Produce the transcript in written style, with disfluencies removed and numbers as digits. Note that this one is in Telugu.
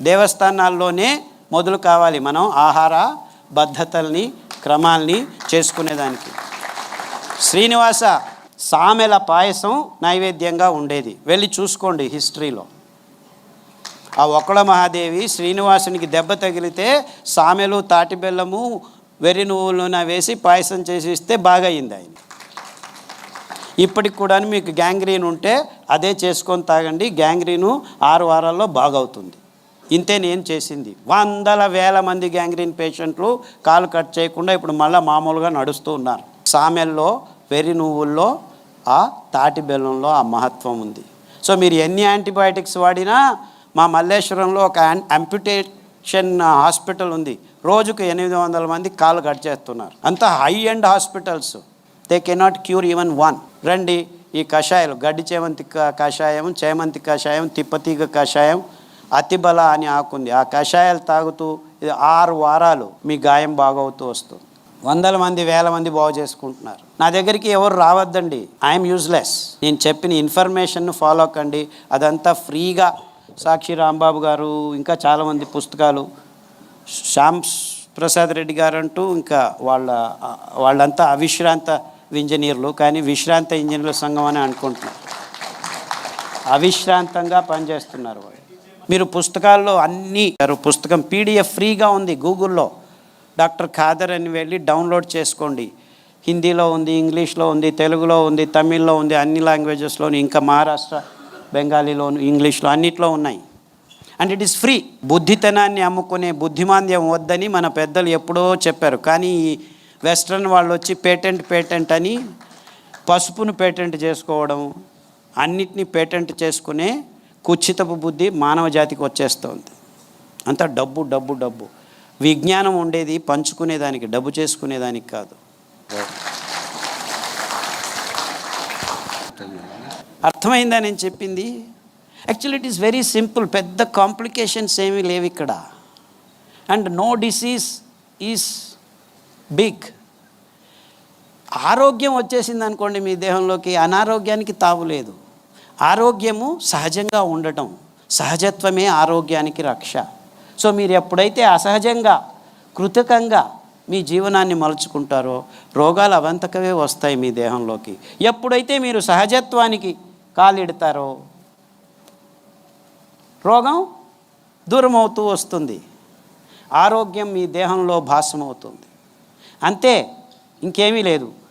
దేవస్థానాల్లోనే మొదలు కావాలి మనం ఆహార పద్ధతుల్ని క్రమాల్ని చేసుకునేదానికి. శ్రీనివాస సామెల పాయసం నైవేద్యంగా ఉండేది, వెళ్ళి చూసుకోండి హిస్టరీలో. ఆ ఒక్కళ మహాదేవి శ్రీనివాసునికి దెబ్బ తగిలితే సామెలు తాటి బెల్లము వెర్రి నువ్వులను వేసి పాయసం చేసి ఇస్తే బాగా అయింది ఆయన. ఇప్పటికి కూడా మీకు గ్యాంగ్రీన్ ఉంటే అదే చేసుకొని తాగండి, గ్యాంగ్రీను 6 వారాల్లో బాగవుతుంది. ఇంతే నేను చేసింది. వందల వేల మంది గ్యాంగ్రీన్ పేషెంట్లు కాలు కట్ చేయకుండా ఇప్పుడు మళ్ళీ మామూలుగా నడుస్తూ ఉన్నారు. సామెల్లో వెర్రి నువ్వుల్లో ఆ తాటి బెల్లంలో ఆ మహత్వం ఉంది. సో మీరు ఎన్ని యాంటీబయాటిక్స్ వాడినా, మా మల్లేశ్వరంలో ఒక అంప్యుటేషన్ హాస్పిటల్ ఉంది, రోజుకు 800 మంది కాలు కట్ చేస్తున్నారు. అంత high end hospitals, they cannot cure even one. రండి, ఈ కషాయాలు గడ్డి చేమంతి కషాయం, చేమంతి కషాయం, తిప్పతీగ కషాయం, అతిబల అని ఆకుంది, ఆ కషాయాలు తాగుతూ 6 వారాలు మీ గాయం బాగవుతూ వస్తుంది. వందల మంది వేల మంది బాగు చేసుకుంటున్నారు. నా దగ్గరికి ఎవరు రావద్దండి, ఐఎమ్ యూజ్లెస్. నేను చెప్పిన ఇన్ఫర్మేషన్ను ఫాలో కండి, అదంతా ఫ్రీగా. సాక్షి రాంబాబు గారు, ఇంకా చాలామంది పుస్తకాలు, శ్యామ్ ప్రసాద్ రెడ్డి గారు అంటూ, ఇంకా వాళ్ళంతా అవిశ్రాంత ఇంజనీర్లు, కానీ విశ్రాంత ఇంజనీర్ల సంఘం అని అనుకుంటున్నారు. అవిశ్రాంతంగా పనిచేస్తున్నారు వాళ్ళు. మీరు పుస్తకాల్లో అన్నీ, పుస్తకం పీడిఎఫ్ ఫ్రీగా ఉంది గూగుల్లో, డాక్టర్ ఖాదర్ అని వెళ్ళి డౌన్లోడ్ చేసుకోండి. హిందీలో ఉంది, ఇంగ్లీష్లో ఉంది, తెలుగులో ఉంది, తమిళ్లో ఉంది, అన్ని లాంగ్వేజెస్లోని, ఇంకా మహారాష్ట్ర బెంగాలీలోను, ఇంగ్లీష్లో అన్నిట్లో ఉన్నాయి. And it is free. బుద్ధితనాన్ని అమ్ముకునే బుద్ధిమాంద్యం వద్దని మన పెద్దలు ఎప్పుడో చెప్పారు. కానీ ఈ వెస్ట్రన్ వాళ్ళు వచ్చి పేటెంట్ అని పసుపును పేటెంట్ చేసుకోవడం, అన్నిటినీ పేటెంట్ చేసుకునే కుచ్చితపు బుద్ధి మానవ జాతికి వచ్చేస్తుంది. అంతా డబ్బు డబ్బు డబ్బు. విజ్ఞానం ఉండేది పంచుకునేదానికి, డబ్బు చేసుకునేదానికి కాదు. అర్థమైందా నేను చెప్పింది? Actually it is very simple, పెద్ద కాంప్లికేషన్స్ ఏమీ లేవు ఇక్కడ. And no disease is big. ఆరోగ్యం వచ్చేసింది అనుకోండి మీ దేహంలోకి, అనారోగ్యానికి తావులేదు. ఆరోగ్యము సహజంగా ఉండటం, సహజత్వమే ఆరోగ్యానికి రక్ష. సో మీరు ఎప్పుడైతే అసహజంగా, కృతకంగా మీ జీవనాన్ని మలుచుకుంటారో రోగాలు అవంతకవే వస్తాయి మీ దేహంలోకి. ఎప్పుడైతే మీరు సహజత్వానికి కాలిడతారో రోగం దూరం అవుతూ వస్తుంది, ఆరోగ్యం మీ దేహంలో భాసమవుతుంది. అంతే, ఇంకేమీ లేదు.